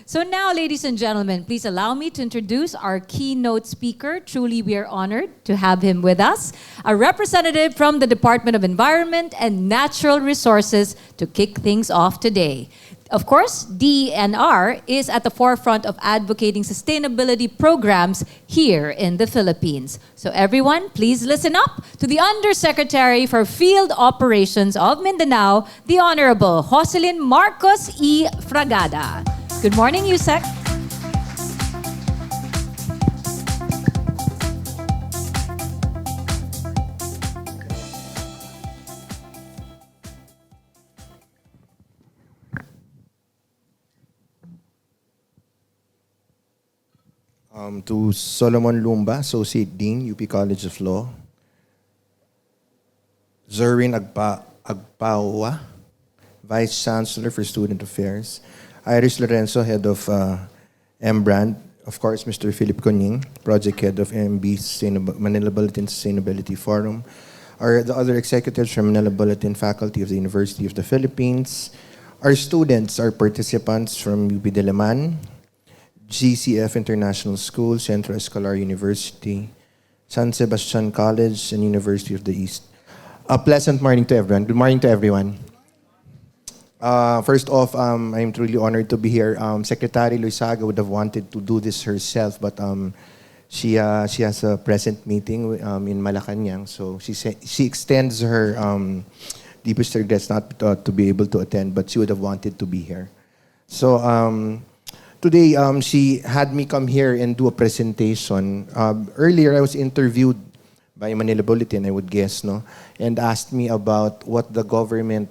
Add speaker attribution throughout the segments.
Speaker 1: So now, ladies and gentlemen, please allow me to introduce our keynote speaker. Truly, we are honored to have him with us, a representative from the Department of Environment and Natural Resources to kick things off today. Of course, DENR is at the forefront of advocating sustainability programs here in the Philippines. So everyone, please listen up to the Undersecretary for Field Operations of Mindanao, the Honorable Jocelyn Marcos E. Fragada. Good morning, Yusek.
Speaker 2: To Solomon Lumba, Associate Dean, UP College of Law. Zerwin Agpawa, Vice Chancellor for Student Affairs. Iris Lorenzo, Head of M-Brand. Of course, Mr. Philip Conying, Project Head of Manila Bulletin Sustainability Forum. The other executives from Manila Bulletin Faculty of the University of the Philippines. Our students, our participants from UP Diliman, GCF International School, Centro Escolar University, San Sebastian College, and University of the East. A pleasant morning to everyone. Good morning to everyone. First off, I'm truly honored to be here. Secretary Loizaga would have wanted to do this herself, but she has a present meeting in Malacanang, so she extends her deepest regrets not to be able to attend, but she would have wanted to be here. So today, she had me come here and do a presentation. Earlier, I was interviewed by Manila Bulletin, I would guess, no, and asked me about what the government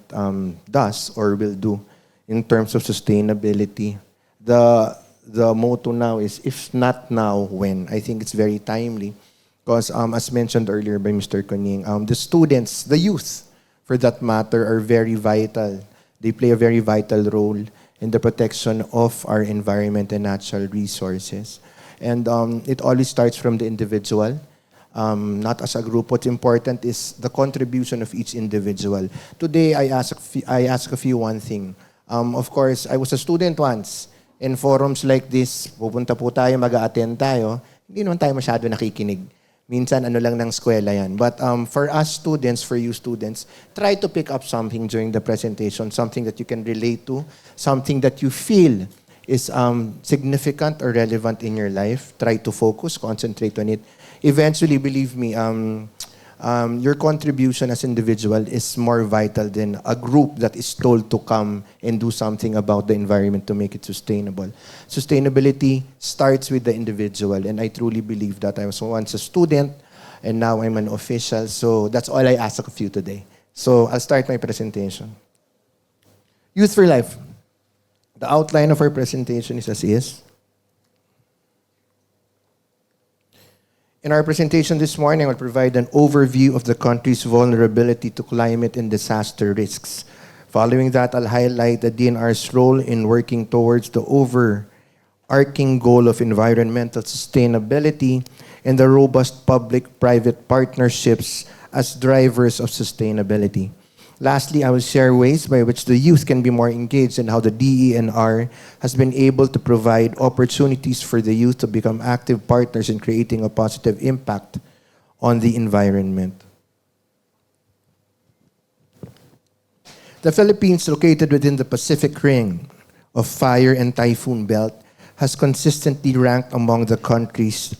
Speaker 2: does or will do in terms of sustainability. The motto now is, if not now, when? I think it's very timely because, as mentioned earlier by Mr. Conying, the students, the youth, for that matter, are very vital. They play a very vital role in the protection of our environment and natural resources. And it always starts from the individual, not as a group. What's important is the contribution of each individual. Today, I ask of you one thing. Of course, I was a student once. In forums like this, pupunta po tayo, mag-a-attend tayo, hindi naman tayo masyado nakikinig. Minsan, ano lang ng eskwela yan. But for us students, for you students, try to pick up something during the presentation, something that you can relate to, something that you feel is significant or relevant in your life. Try to focus, concentrate on it. Eventually, believe me, your contribution as individual is more vital than a group that is told to come and do something about the environment to make it sustainable. Sustainability starts with the individual, and I truly believe that. I was once a student, and now I'm an official, so that's all I ask of you today. So I'll start my presentation. Youth for Life. The outline of our presentation is as is. In our presentation this morning, I will provide an overview of the country's vulnerability to climate and disaster risks. Following that, I'll highlight the DENR's role in working towards the overarching goal of environmental sustainability and the robust public-private partnerships as drivers of sustainability. Lastly, I will share ways by which the youth can be more engaged and how the DENR has been able to provide opportunities for the youth to become active partners in creating a positive impact on the environment. The Philippines, located within the Pacific Ring of Fire and Typhoon Belt, has consistently ranked among the countries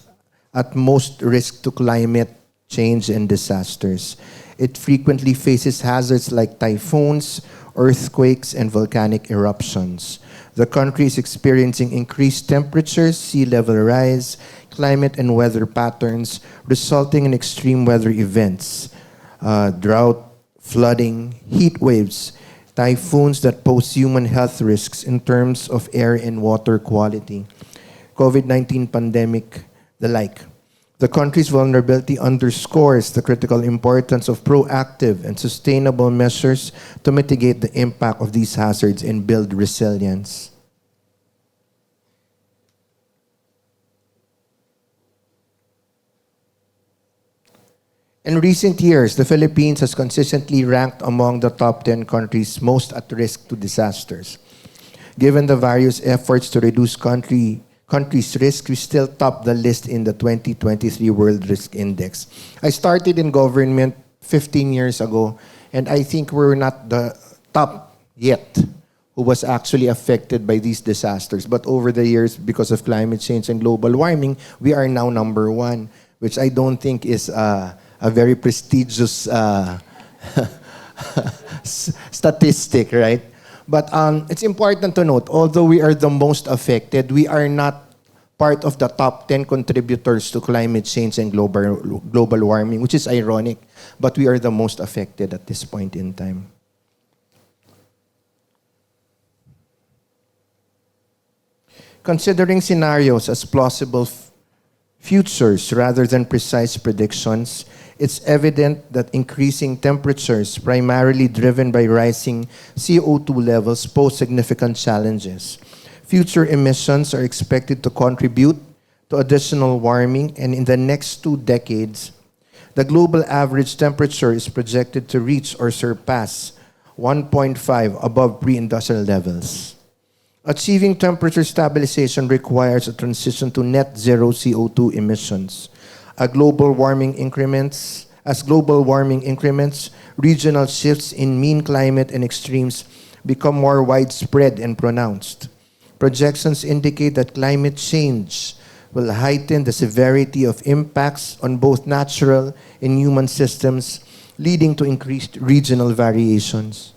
Speaker 2: at most risk to climate change and disasters. It frequently faces hazards like typhoons, earthquakes, and volcanic eruptions. The country is experiencing increased temperatures, sea level rise, climate and weather patterns, resulting in extreme weather events, drought, flooding, heat waves, typhoons that pose human health risks in terms of air and water quality, COVID-19 pandemic, the like. The country's vulnerability underscores the critical importance of proactive and sustainable measures to mitigate the impact of these hazards and build resilience. In recent years, the Philippines has consistently ranked among the top 10 countries most at risk to disasters. Given the various efforts to reduce countries' risk, we still top the list in the 2023 World Risk Index. I started in government 15 years ago, and I think we're not the top yet who was actually affected by these disasters. But over the years, because of climate change and global warming, we are now number one, which I don't think is a very prestigious statistic, right? But it's important to note, although we are the most affected, we are not part of the top 10 contributors to climate change and global warming, which is ironic, but we are the most affected at this point in time. Considering scenarios as plausible futures rather than precise predictions, it's evident that increasing temperatures, primarily driven by rising CO2 levels, pose significant challenges. Future emissions are expected to contribute to additional warming, and in the next 2 decades, the global average temperature is projected to reach or surpass 1.5 above pre-industrial levels. Achieving temperature stabilization requires a transition to net zero CO2 emissions. As global warming increments, regional shifts in mean climate and extremes become more widespread and pronounced. Projections indicate that climate change will heighten the severity of impacts on both natural and human systems, leading to increased regional variations.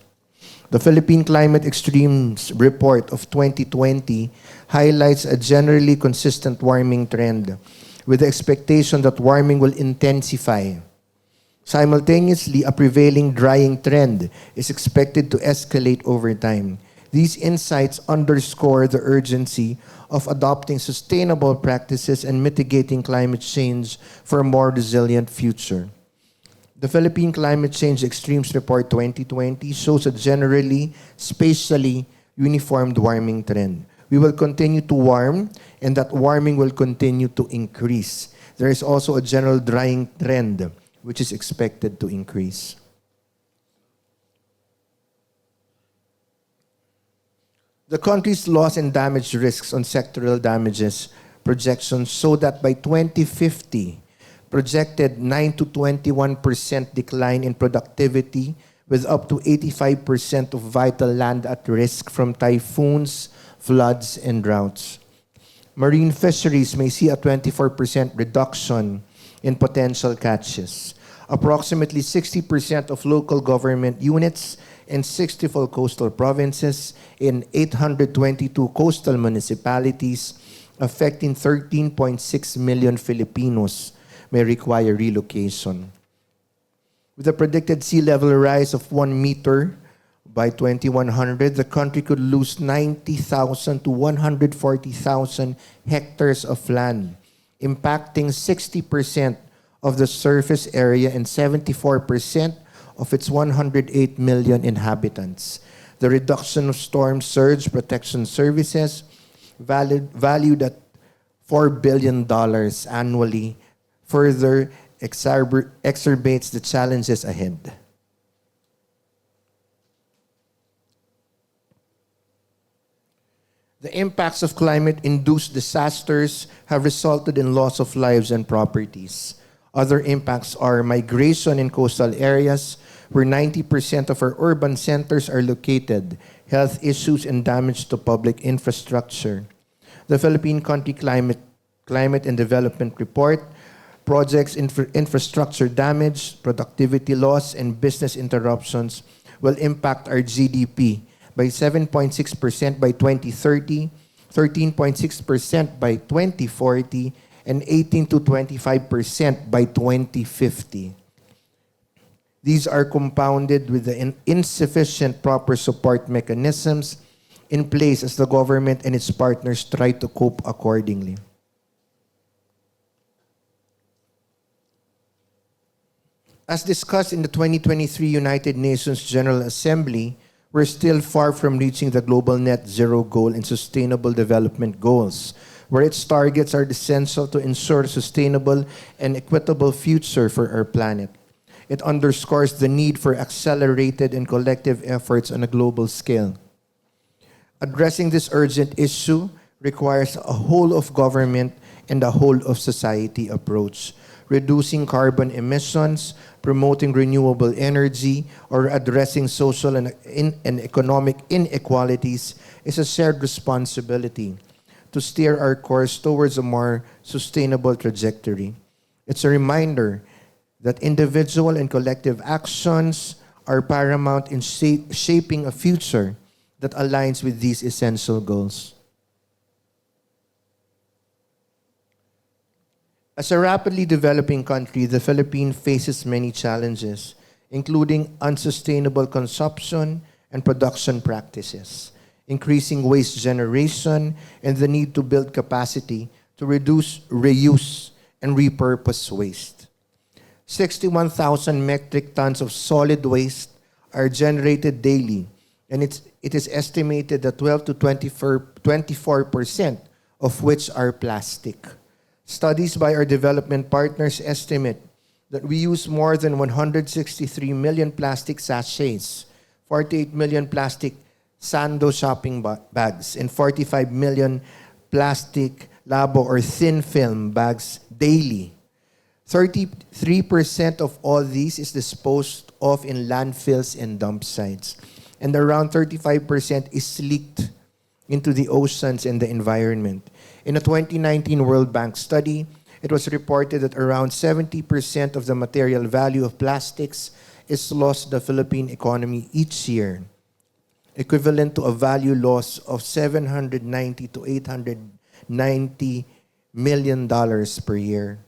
Speaker 2: The Philippine Climate Extremes Report of 2020 highlights a generally consistent warming trend, with the expectation that warming will intensify. Simultaneously, a prevailing drying trend is expected to escalate over time. These insights underscore the urgency of adopting sustainable practices and mitigating climate change for a more resilient future. The Philippine Climate Change Extremes Report 2020 shows a generally spatially uniformed warming trend. We will continue to warm, and that warming will continue to increase. There is also a general drying trend, which is expected to increase. The country's loss and damage risks on sectoral damages projections show that by 2050, projected 9 to 21% decline in productivity, with up to 85% of vital land at risk from typhoons, floods, and droughts. Marine fisheries may see a 24% reduction in potential catches. Approximately 60% of local government units in 64 coastal provinces in 822 coastal municipalities, affecting 13.6 million Filipinos, may require relocation. With a predicted sea level rise of 1 meter by 2100, the country could lose 90,000 to 140,000 hectares of land, impacting 60% of the surface area and 74% of its 108 million inhabitants. The reduction of storm surge protection services, valued at $4 billion annually, further exacerbates the challenges ahead. The impacts of climate-induced disasters have resulted in loss of lives and properties. Other impacts are migration in coastal areas, where 90% of our urban centers are located, health issues, and damage to public infrastructure. The Philippine Country Climate and Development Report projects infrastructure damage, productivity loss, and business interruptions will impact our GDP by 7.6% by 2030, 13.6% by 2040, and 18 to 25% by 2050. These are compounded with the insufficient proper support mechanisms in place as the government and its partners try to cope accordingly. As discussed in the 2023 United Nations General Assembly, we're still far from reaching the global net zero goal and sustainable development goals, where its targets are essential to ensure a sustainable and equitable future for our planet. It underscores the need for accelerated and collective efforts on a global scale. Addressing this urgent issue requires a whole of government and a whole of society approach. Reducing carbon emissions, promoting renewable energy, or addressing social and economic inequalities is a shared responsibility to steer our course towards a more sustainable trajectory. It's a reminder that individual and collective actions are paramount in shaping a future that aligns with these essential goals. As a rapidly developing country, the Philippines faces many challenges, including unsustainable consumption and production practices, increasing waste generation, and the need to build capacity to reduce, reuse, and repurpose waste. 61,000 metric tons of solid waste are generated daily, and it is estimated that 12 to 24% of which are plastic. Studies by our development partners estimate that we use more than 163 million plastic sachets, 48 million plastic Sando shopping bags, and 45 million plastic labo or thin film bags daily. 33% of all these is disposed of in landfills and dump sites, and around 35% is leaked into the oceans and the environment. In a 2019 World Bank study, it was reported that around 70% of the material value of plastics is lost to the Philippine economy each year, equivalent to a value loss of $790 to $890 million per year.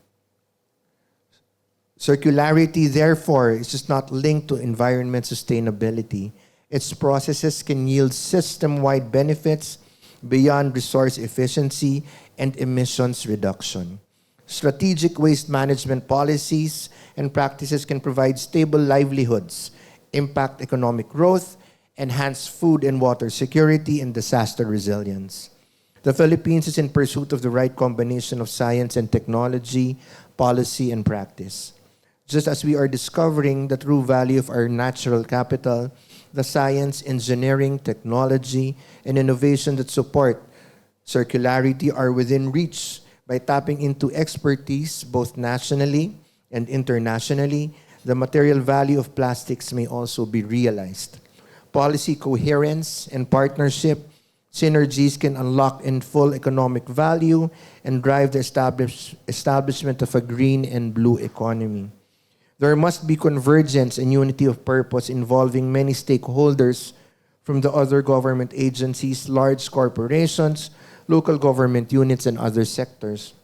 Speaker 2: Circularity, therefore, is just not linked to environment sustainability. Its processes can yield system-wide benefits beyond resource efficiency and emissions reduction. Strategic waste management policies and practices can provide stable livelihoods, impact economic growth, enhance food and water security, and disaster resilience. The Philippines is in pursuit of the right combination of science and technology, policy, and practice. Just as we are discovering the true value of our natural capital, the science, engineering, technology, and innovation that support circularity are within reach by tapping into expertise both nationally and internationally. The material value of plastics may also be realized. Policy coherence and partnership synergies can unlock in full economic value and drive the establishment of a green and blue economy. There must be convergence and unity of purpose involving many stakeholders from the other government agencies, large corporations, local government units, and other sectors.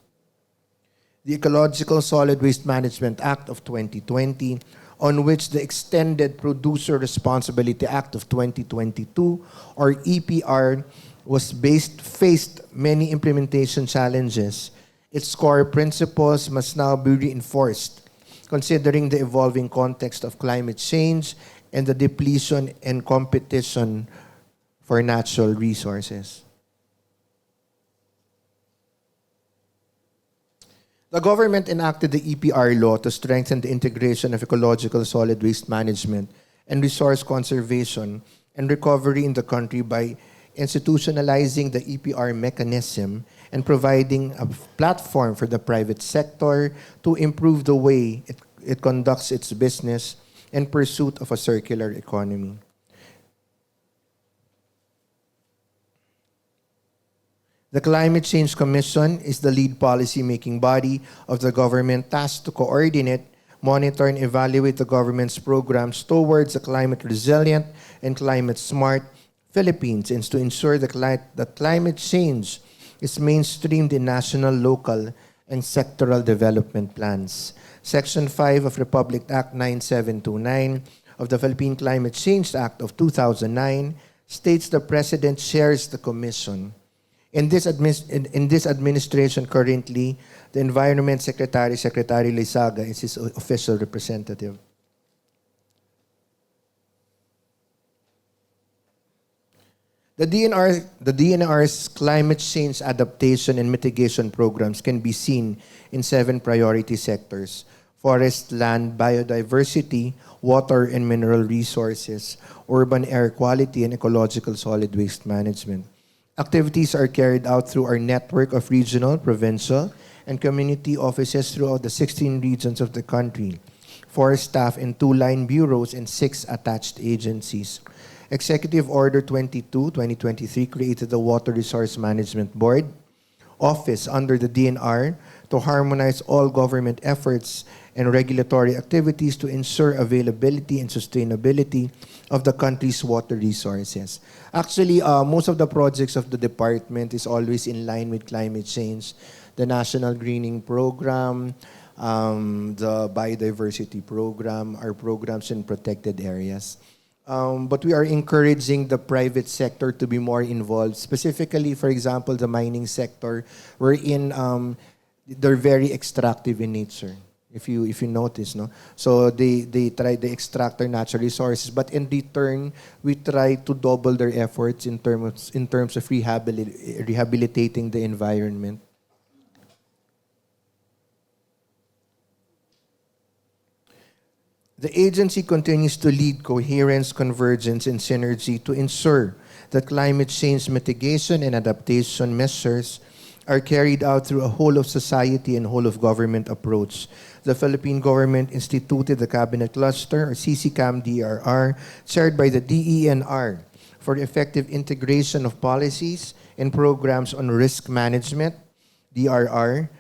Speaker 2: The Ecological Solid Waste Management Act of 2020, on which the Extended Producer Responsibility Act of 2022, or EPR, was faced many implementation challenges. Its core principles must now be reinforced, considering the evolving context of climate change and the depletion and competition for natural resources. The government enacted the EPR law to strengthen the integration of ecological solid waste management and resource conservation and recovery in the country by institutionalizing the EPR mechanism and providing a platform for the private sector to improve the way it conducts its business in pursuit of a circular economy. The Climate Change Commission is the lead policy-making body of the government tasked to coordinate, monitor, and evaluate the government's programs towards a climate-resilient and climate-smart Philippines, and to ensure that climate change is mainstreamed in national, local, and sectoral development plans. Section 5 of Republic Act 9729 of the Philippine Climate Change Act of 2009 states the President chairs the Commission. In this administration currently, the Environment Secretary, Secretary Lizaga, is his official representative. The DENR's climate change adaptation and mitigation programs can be seen in 7 priority sectors: forest, land, biodiversity, water and mineral resources, urban air quality, and ecological solid waste management. Activities are carried out through our network of regional, provincial, and community offices throughout the 16 regions of the country, 4 staff in 2 line bureaus, and 6 attached agencies. Executive Order 22/2023 created the Water Resource Management Board office under the DNR to harmonize all government efforts and regulatory activities to ensure availability and sustainability of the country's water resources. Actually, most of the projects of the department is always in line with climate change. The National Greening Program, the Biodiversity Program, our programs in protected areas. But we are encouraging the private sector to be more involved, specifically, for example, the mining sector, wherein they're very extractive in nature. If you notice, no, so they extract their natural resources, but in return, we try to double their efforts in terms of rehabilitating the environment. The agency continues to lead coherence, convergence, and synergy to ensure that climate change mitigation and adaptation measures are carried out through a whole of society and whole of government approach. The Philippine government instituted the Cabinet Cluster, or CCCAM-DRR, chaired by the DENR, for the effective integration of policies and programs on risk management, DRR,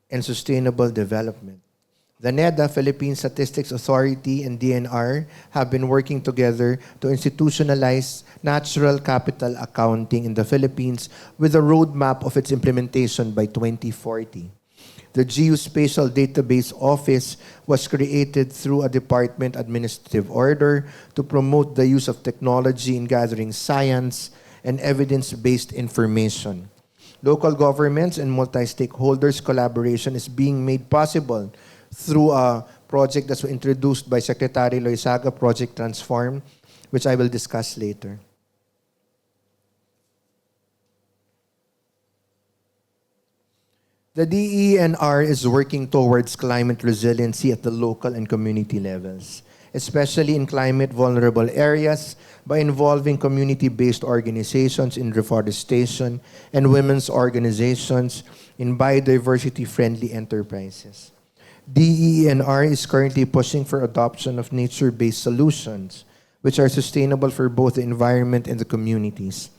Speaker 2: and sustainable development. The NEDA, Philippine Statistics Authority, and DNR have been working together to institutionalize natural capital accounting in the Philippines with a roadmap of its implementation by 2040. The Geospatial Database Office was created through a department administrative order to promote the use of technology in gathering science and evidence-based information. Local governments and multi-stakeholders collaboration is being made possible through a project that was introduced by Secretary Loizaga, Project Transform, which I will discuss later. The DENR is working towards climate resiliency at the local and community levels, especially in climate vulnerable areas, by involving community-based organizations in reforestation and women's organizations in biodiversity-friendly enterprises. DENR is currently pushing for adoption of nature-based solutions, which are sustainable for both the environment and the communities.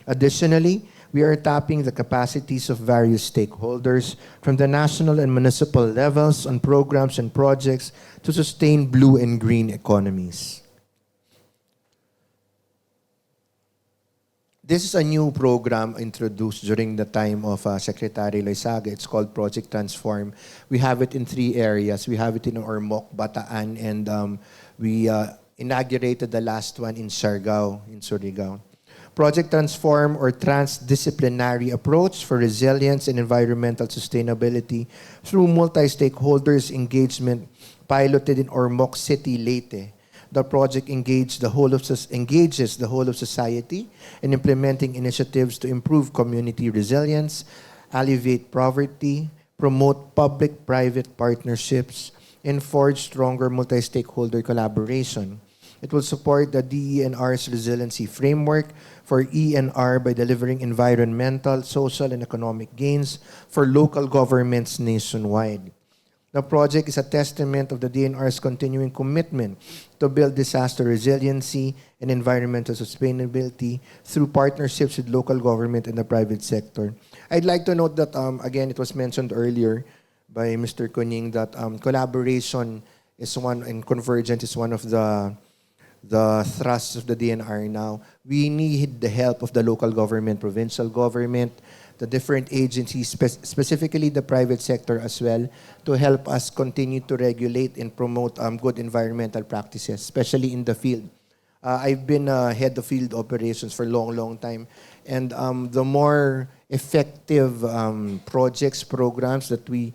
Speaker 2: Additionally, we are tapping the capacities of various stakeholders from the national and municipal levels on programs and projects to sustain blue and green economies. This is a new program introduced during the time of Secretary Loizaga. It's called Project Transform. We have it in 3 areas. We have it in Ormoc, Bataan, and we inaugurated the last one in Siargao, in Surigao. Project Transform, or transdisciplinary approach for resilience and environmental sustainability through multi-stakeholders engagement, piloted in Ormoc City, Leyte. The project engages the whole of society in implementing initiatives to improve community resilience, alleviate poverty, promote public-private partnerships, and forge stronger multi-stakeholder collaboration. It will support the DENR's resiliency framework for ENR by delivering environmental, social, and economic gains for local governments nationwide. The project is a testament of the DNR's continuing commitment to build disaster resiliency and environmental sustainability through partnerships with local government and the private sector. I'd like to note that, again, it was mentioned earlier by Mr. Kuning that collaboration is one, and convergence is one of the thrusts of the DNR now. We need the help of the local government, provincial government, the different agencies, specifically the private sector as well, to help us continue to regulate and promote good environmental practices, especially in the field. I've been head of field operations for a long time, and the more effective projects, programs that we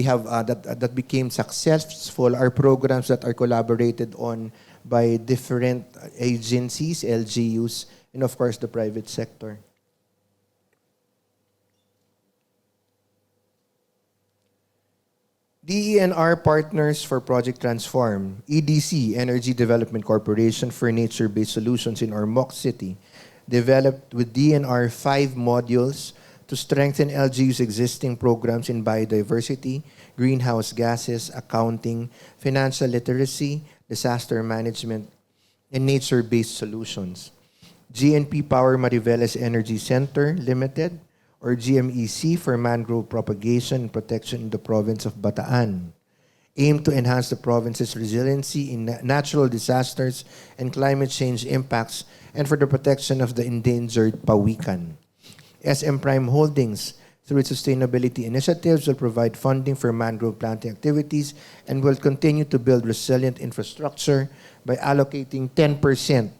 Speaker 2: have that became successful are programs that are collaborated on by different agencies, LGUs, and of course the private sector. DENR partners for Project Transform, EDC, Energy Development Corporation for Nature-Based Solutions in Ormoc City, developed with DNR 5 modules to strengthen LGU's existing programs in biodiversity, greenhouse gases, accounting, financial literacy, disaster management, and nature-based solutions. GNP Power Mariveles Energy Center Limited, or GMEC, for mangrove propagation and protection in the province of Bataan, aim to enhance the province's resiliency in natural disasters and climate change impacts and for the protection of the endangered pawikan. SM Prime Holdings, through its sustainability initiatives, will provide funding for mangrove planting activities and will continue to build resilient infrastructure by allocating 10%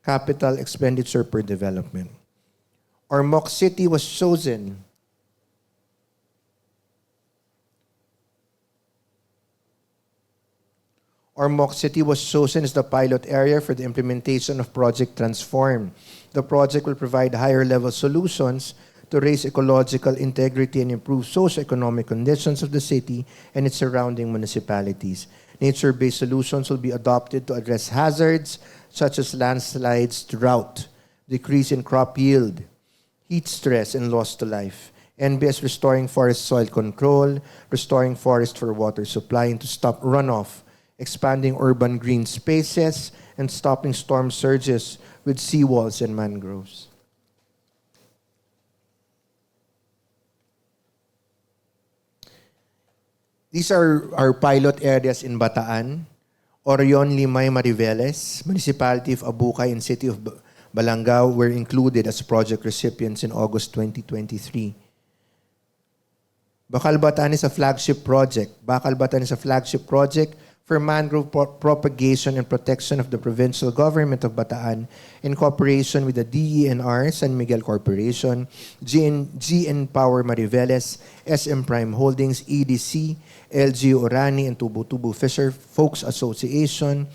Speaker 2: capital expenditure per development. Ormoc City was chosen as the pilot area for the implementation of Project Transform. The project will provide higher-level solutions to raise ecological integrity and improve socio-economic conditions of the city and its surrounding municipalities. Nature-based solutions will be adopted to address hazards such as landslides, drought, decrease in crop yield, heat stress, and loss to life. NBS restoring forest soil control, restoring forest for water supply and to stop runoff, expanding urban green spaces, and stopping storm surges with seawalls and mangroves. These are our pilot areas in Bataan, Orion, Limay, Mariveles, Municipality of Abukay, and City of Balangao were included as project recipients in August 2023. Bakal Bataan is a flagship project. Bakal Bataan is a flagship project for mangrove propagation and protection of the provincial government of Bataan in cooperation with the DENR, San Miguel Corporation, GN Power Mariveles, SM Prime Holdings, EDC, LGU Orani, and Tubu Tubu Fisher Folks Association,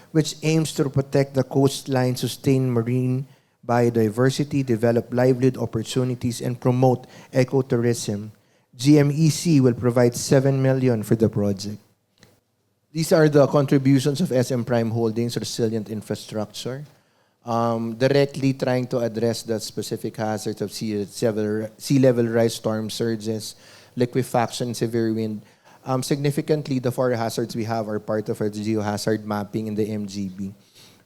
Speaker 2: which aims to protect the coastline, sustain marine biodiversity, develop livelihood opportunities, and promote ecotourism. GMEC will provide 7 million for the project. These are the contributions of SM Prime Holdings Resilient Infrastructure, directly trying to address the specific hazards of sea level rise, storm surges, liquefaction, severe wind. Significantly, the 4 hazards we have are part of our geohazard mapping in the MGB.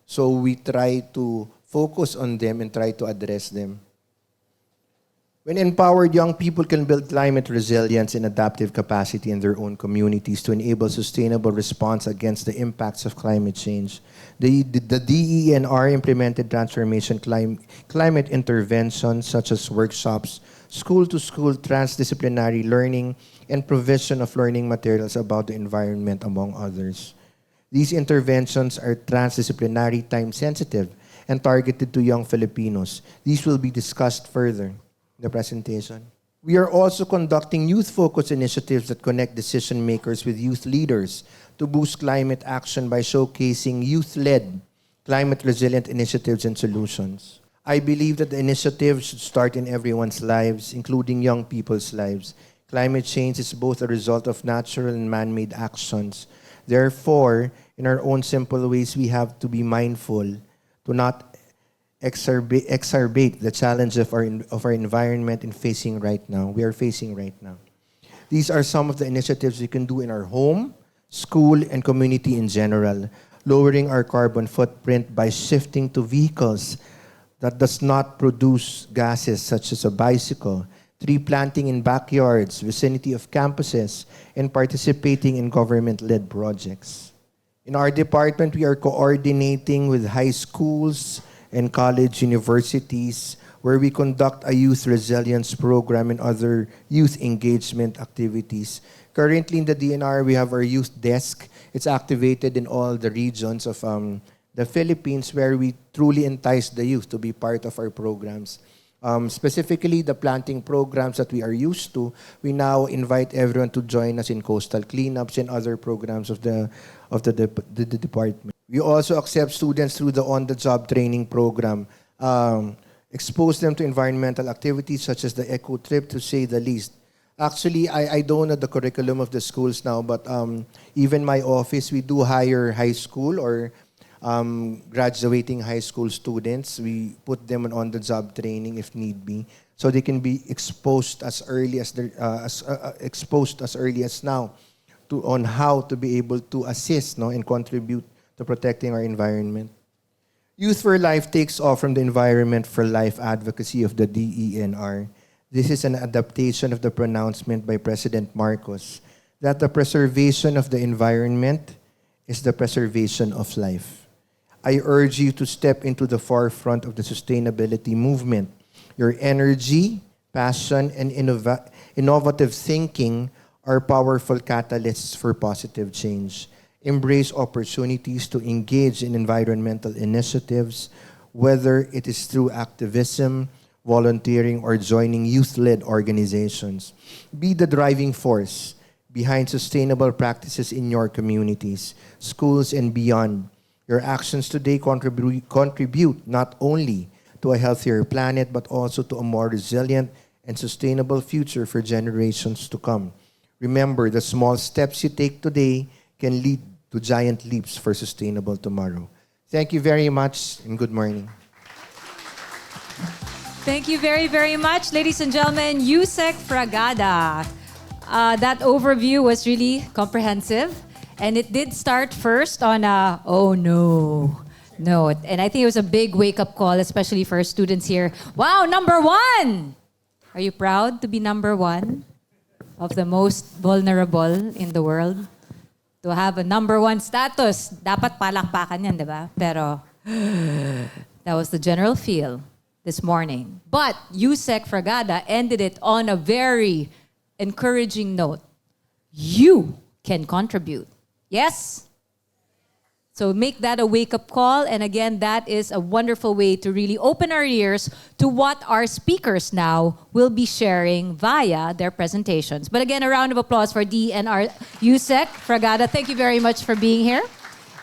Speaker 2: So we try to focus on them and try to address them. When empowered, young people can build climate resilience and adaptive capacity in their own communities to enable sustainable response against the impacts of climate change. The DENR implemented transformation climate interventions such as workshops, school-to-school transdisciplinary learning, and provision of learning materials about the environment, among others. These interventions are transdisciplinary, time-sensitive, and targeted to young Filipinos. These will be discussed further the presentation. We are also conducting youth-focused initiatives that connect decision makers with youth leaders to boost climate action by showcasing youth-led climate resilient initiatives and solutions. I believe that the initiative should start in everyone's lives, including young people's lives. Climate change is both a result of natural and man-made actions. Therefore, in our own simple ways, we have to be mindful to not exacerbate the challenge of our environment we are facing right now. These are some of the initiatives we can do in our home, school, and community in general, lowering our carbon footprint by shifting to vehicles that does not produce gases such as a bicycle, tree planting in backyards, vicinity of campuses, and participating in government-led projects. In our department, we are coordinating with high schools and college universities where we conduct a youth resilience program and other youth engagement activities. Currently in the DNR, we have our youth desk. It's activated in all the regions of the Philippines where we truly entice the youth to be part of our programs. Specifically, the planting programs that we are used to, we now invite everyone to join us in coastal cleanups and other programs of the department. We also accept students through the on-the-job training program, expose them to environmental activities such as the eco trip, to say the least. Actually, I don't know the curriculum of the schools now, but even my office, we do hire high school or graduating high school students. We put them on on-the-job training if need be, so they can be exposed as early as exposed as early as now to on how to be able to assist, no, and contribute to protecting our environment. Youth for Life takes off from the Environment for Life advocacy of the DENR. This is an adaptation of the pronouncement by President Marcos that the preservation of the environment is the preservation of life. I urge you to step into the forefront of the sustainability movement. Your energy, passion, and innovative thinking are powerful catalysts for positive change. Embrace opportunities to engage in environmental initiatives, whether it is through activism, volunteering, or joining youth-led organizations. Be the driving force behind sustainable practices in your communities, schools, and beyond. Your actions today contribute not only to a healthier planet, but also to a more resilient and sustainable future for generations to come. Remember, the small steps you take today can lead to giant leaps for sustainable tomorrow. Thank you very much, and good morning.
Speaker 1: Thank you very, very much, ladies and gentlemen. Yusek Fragada. That overview was really comprehensive. And it did start first on a, oh no, note. And I think it was a big wake-up call, especially for students here. Wow, number one! Are you proud to be number one of the most vulnerable in the world? To have a number one status. Dapat palakpakan yan, di ba? Pero that was the general feel this morning. But Yusek Fragada ended it on a very encouraging note. You can contribute. Yes? So make that a wake-up call. And again, that is a wonderful way to really open our ears to what our speakers now will be sharing via their presentations. But again, a round of applause for DNR Yusek Fragada. Thank you very much for being here.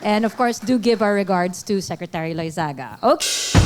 Speaker 1: And of course, do give our regards to Secretary Loizaga. Okay.